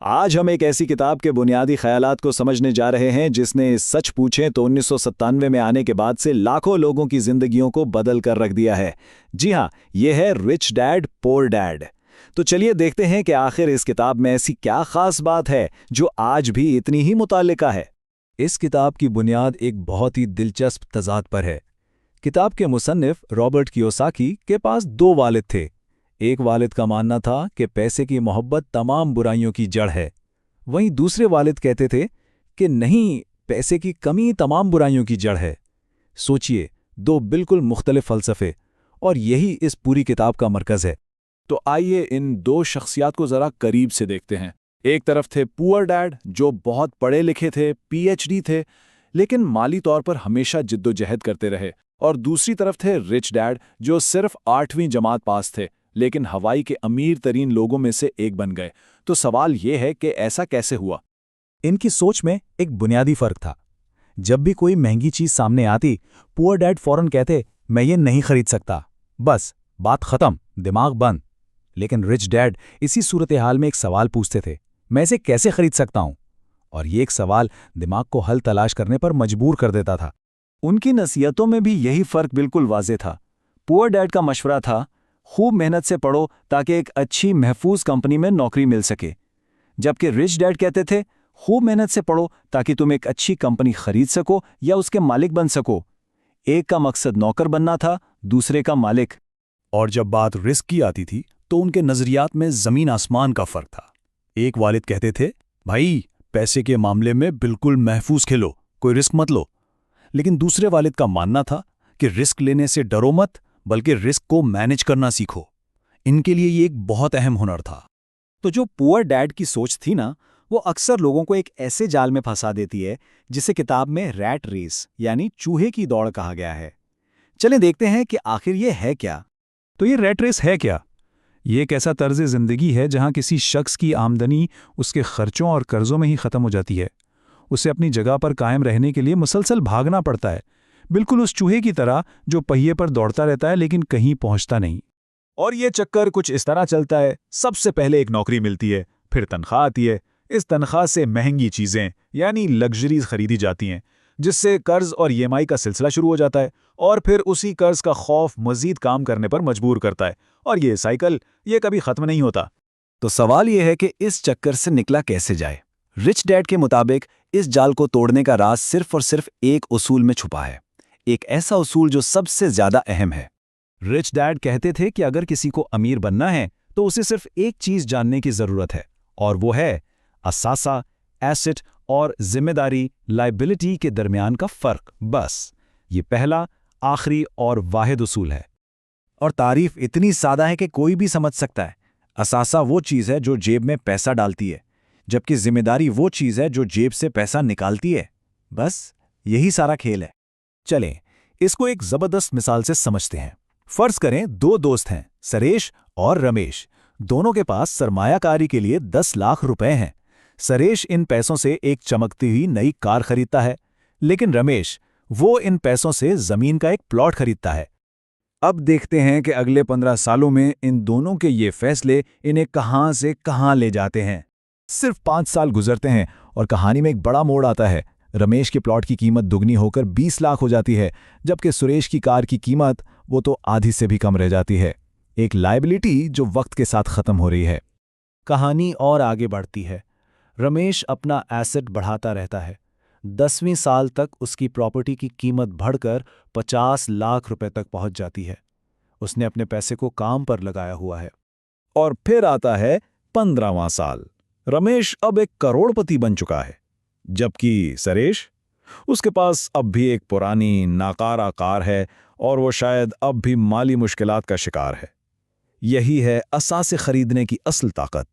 आज हम एक ऐसी किताब के बुनियादी ख्यालात को समझने जा रहे हैं जिसने सच पूछें तो 1997 में आने के बाद से लाखों लोगों की जिंदगियों को बदल कर रख दिया है। जी हाँ, ये है रिच डैड पोर डैड। तो चलिए देखते हैं कि आखिर इस किताब में ऐसी क्या खास बात है जो आज भी इतनी ही मुताल्लिका है। इस किताब की बुनियाद एक बहुत ही दिलचस्प तज़ाद पर है। किताब के मुसन्निफ रॉबर्ट कियोसाकी के पास दो वालिद थे। एक वालिद का मानना था कि पैसे की मोहब्बत तमाम बुराइयों की जड़ है। वहीं दूसरे वालिद कहते थे कि नहीं, पैसे की कमी तमाम बुराइयों की जड़ है। सोचिए, दो बिल्कुल मुख्तलिफ फ़लसफ़े, और यही इस पूरी किताब का मरकज़ है। तो आइए इन दो शख्सियात को ज़रा करीब से देखते हैं। एक तरफ थे पुअर डैड, जो बहुत पढ़े लिखे थे, पीएचडी थे, लेकिन माली तौर पर हमेशा जिद्दोजहद करते रहे। और दूसरी तरफ थे रिच डैड, जो सिर्फ 8वीं जमात पास थे, लेकिन हवाई के अमीर तरीन लोगों में से एक बन गए। तो सवाल ये है कि ऐसा कैसे हुआ? इनकी सोच में एक बुनियादी फ़र्क था। जब भी कोई महंगी चीज़ सामने आती, पुअर डैड फ़ौरन कहते, मैं ये नहीं खरीद सकता, बस बात ख़त्म, दिमाग बंद। लेकिन रिच डैड इसी सूरत हाल में एक सवाल पूछते थे, मैं इसे कैसे खरीद सकता हूं? और ये एक सवाल दिमाग को हल तलाश करने पर मजबूर कर देता था। उनकी नसीहतों में भी यही फर्क बिल्कुल वाज़ेह था। पुअर डैड का मशवरा था, खूब मेहनत से पढ़ो ताकि एक अच्छी महफूज कंपनी में नौकरी मिल सके, जबकि रिच डैड कहते थे, खूब मेहनत से पढ़ो ताकि तुम एक अच्छी कंपनी खरीद सको या उसके मालिक बन सको। एक का मकसद नौकर बनना था, दूसरे का मालिक। और जब बात रिस्क की आती थी तो उनके नजरियात में जमीन आसमान का फर्क था। एक वालिद कहते थे, भाई पैसे के मामले में बिल्कुल महफूज खेलो, कोई रिस्क मत लो। लेकिन दूसरे वालिद का मानना था कि रिस्क लेने से डरो मत, बल्कि रिस्क को मैनेज करना सीखो। इनके लिए ये एक बहुत अहम हुनर था। तो जो पुअर डैड की सोच थी ना, वो अक्सर लोगों को एक ऐसे जाल में फंसा देती है जिसे किताब में रैट रेस यानी चूहे की दौड़ कहा गया है। चलें देखते हैं कि आखिर ये है क्या। तो ये रैट रेस है क्या? ये एक ऐसा तर्ज ज़िंदगी है जहां किसी शख्स की आमदनी उसके खर्चों और कर्जों में ही ख़त्म हो जाती है। उसे अपनी जगह पर कायम रहने के लिए मुसलसल भागना पड़ता है, बिल्कुल उस चूहे की तरह जो पहिए पर दौड़ता रहता है लेकिन कहीं पहुंचता नहीं। और ये चक्कर कुछ इस तरह चलता है, सबसे पहले एक नौकरी मिलती है, फिर तनख्वाह आती है। इस तनख्वाह से महंगी चीज़ें यानी लग्जरीज खरीदी जाती हैं, जिससे कर्ज और ईएमआई का सिलसिला शुरू हो जाता है, और फिर उसी कर्ज का खौफ मजीद काम करने पर मजबूर करता है, और ये साइकिल ये कभी ख़त्म नहीं होता। तो सवाल यह है कि इस चक्कर से निकला कैसे जाए। रिच डैड के मुताबिक इस जाल को तोड़ने का राज सिर्फ और सिर्फ एक उसूल में छुपा है, एक ऐसा उसूल जो सबसे ज्यादा अहम है। रिच डैड कहते थे कि अगर किसी को अमीर बनना है तो उसे सिर्फ एक चीज़ जानने की ज़रूरत है, और वो है असासा, एसेट और जिम्मेदारी, लाइबिलिटी के दरमियान का फ़र्क। बस ये पहला, आखिरी और वाहिद उसूल है। और तारीफ इतनी सादा है कि कोई भी समझ सकता है। असासा वो चीज़ है जो जेब में पैसा डालती है, जबकि जिम्मेदारी वो चीज़ है जो जेब से पैसा निकालती है। बस यही सारा खेल है। चलें इसको एक ज़बरदस्त मिसाल से समझते हैं। फ़र्ज़ करें दो दोस्त हैं, सरेश और रमेश। दोनों के पास सरमायाकारी के लिए 10 लाख रुपए हैं। सरेश इन पैसों से एक चमकती हुई नई कार खरीदता है, लेकिन रमेश वो इन पैसों से ज़मीन का एक प्लॉट खरीदता है। अब देखते हैं कि अगले 15 सालों में इन दोनों के ये फैसले इन्हें कहां से कहां ले जाते हैं। सिर्फ 5 साल गुजरते हैं और कहानी में एक बड़ा मोड़ आता है। रमेश के प्लॉट की कीमत दुगनी होकर 20 लाख हो जाती है, जबकि सुरेश की कार की कीमत वो तो आधी से भी कम रह जाती है। एक लायबिलिटी जो वक्त के साथ ख़त्म हो रही है। कहानी और आगे बढ़ती है। रमेश अपना एसेट बढ़ाता रहता है। 10वीं साल तक उसकी प्रॉपर्टी की कीमत बढ़कर 50 लाख रुपए तक पहुंच जाती है। उसने अपने पैसे को काम पर लगाया हुआ है। और फिर आता है 15वां साल। रमेश अब एक करोड़पति बन चुका है, जबकि सरेश, उसके पास अब भी एक पुरानी नाकारा कार है और वो शायद अब भी माली मुश्किलात का शिकार है। यही है असासे खरीदने की असल ताकत।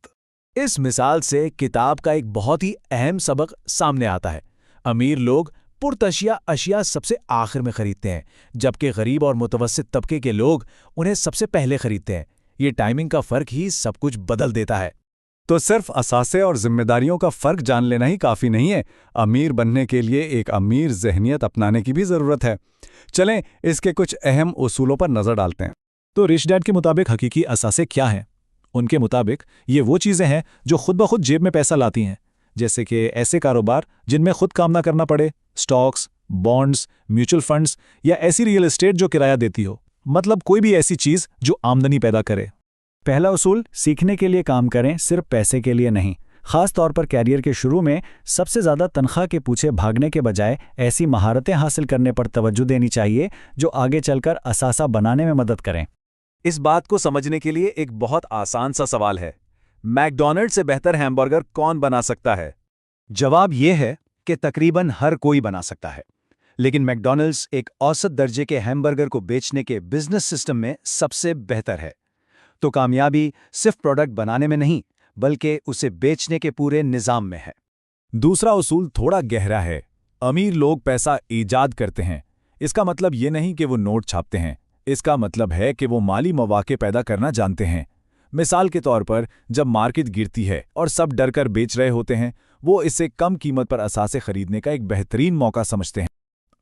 इस मिसाल से किताब का एक बहुत ही अहम सबक सामने आता है। अमीर लोग पुरतशिया अशिया सबसे आखिर में खरीदते हैं, जबकि गरीब और मुतवस्सित तबके के लोग उन्हें सबसे पहले खरीदते हैं। ये टाइमिंग का फ़र्क ही सब कुछ बदल देता है। तो सिर्फ असासे और जिम्मेदारियों का फ़र्क जान लेना ही काफ़ी नहीं है। अमीर बनने के लिए एक अमीर जहनियत अपनाने की भी ज़रूरत है। चलें इसके कुछ अहम उसूलों पर नज़र डालते हैं। तो रिच डैड के मुताबिक हकीकी असासे क्या हैं? उनके मुताबिक ये वो चीज़ें हैं जो खुद ब खुद जेब में पैसा लाती हैं, जैसे कि ऐसे कारोबार जिनमें खुद काम ना करना पड़े, स्टॉक्स, बॉन्ड्स, म्यूचुअल फंड्स या ऐसी रियल एस्टेट जो किराया देती हो, मतलब कोई भी ऐसी चीज़ जो आमदनी पैदा करे। पहला उसूल, सीखने के लिए काम करें, सिर्फ पैसे के लिए नहीं। खास तौर पर कैरियर के शुरू में सबसे ज़्यादा तनख्वाह के पीछे भागने के बजाय ऐसी महारतें हासिल करने पर तवज्जो देनी चाहिए जो आगे चलकर असासा बनाने में मदद करें। इस बात को समझने के लिए एक बहुत आसान सा सवाल है, मैकडॉनल्ड से बेहतर हैमबर्गर कौन बना सकता है? जवाब यह है कि तकरीबन हर कोई बना सकता है, लेकिन मैकडॉनल्ड्स एक औसत दर्जे के हैमबर्गर को बेचने के बिजनेस सिस्टम में सबसे बेहतर है। तो कामयाबी सिर्फ प्रोडक्ट बनाने में नहीं, बल्कि उसे बेचने के पूरे निज़ाम में है। दूसरा उसूल थोड़ा गहरा है। अमीर लोग पैसा ईजाद करते हैं। इसका मतलब ये नहीं कि वो नोट छापते हैं, इसका मतलब है कि वो माली मौके पैदा करना जानते हैं। मिसाल के तौर पर, जब मार्केट गिरती है और सब डर कर बेच रहे होते हैं, वो इसे कम कीमत पर असासे खरीदने का एक बेहतरीन मौका समझते हैं।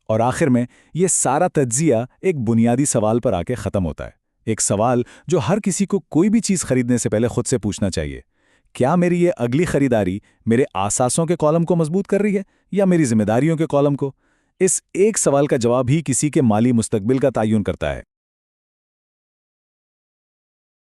और आखिर में ये सारा तज्जिया एक बुनियादी सवाल पर आके ख़त्म होता है, एक सवाल जो हर किसी को कोई भी चीज़ खरीदने से पहले खुद से पूछना चाहिए। क्या मेरी ये अगली खरीदारी मेरे आसासों के कॉलम को मजबूत कर रही है या मेरी जिम्मेदारियों के कॉलम को? इस एक सवाल का जवाब ही किसी के माली मुस्तकबिल का तयन करता है।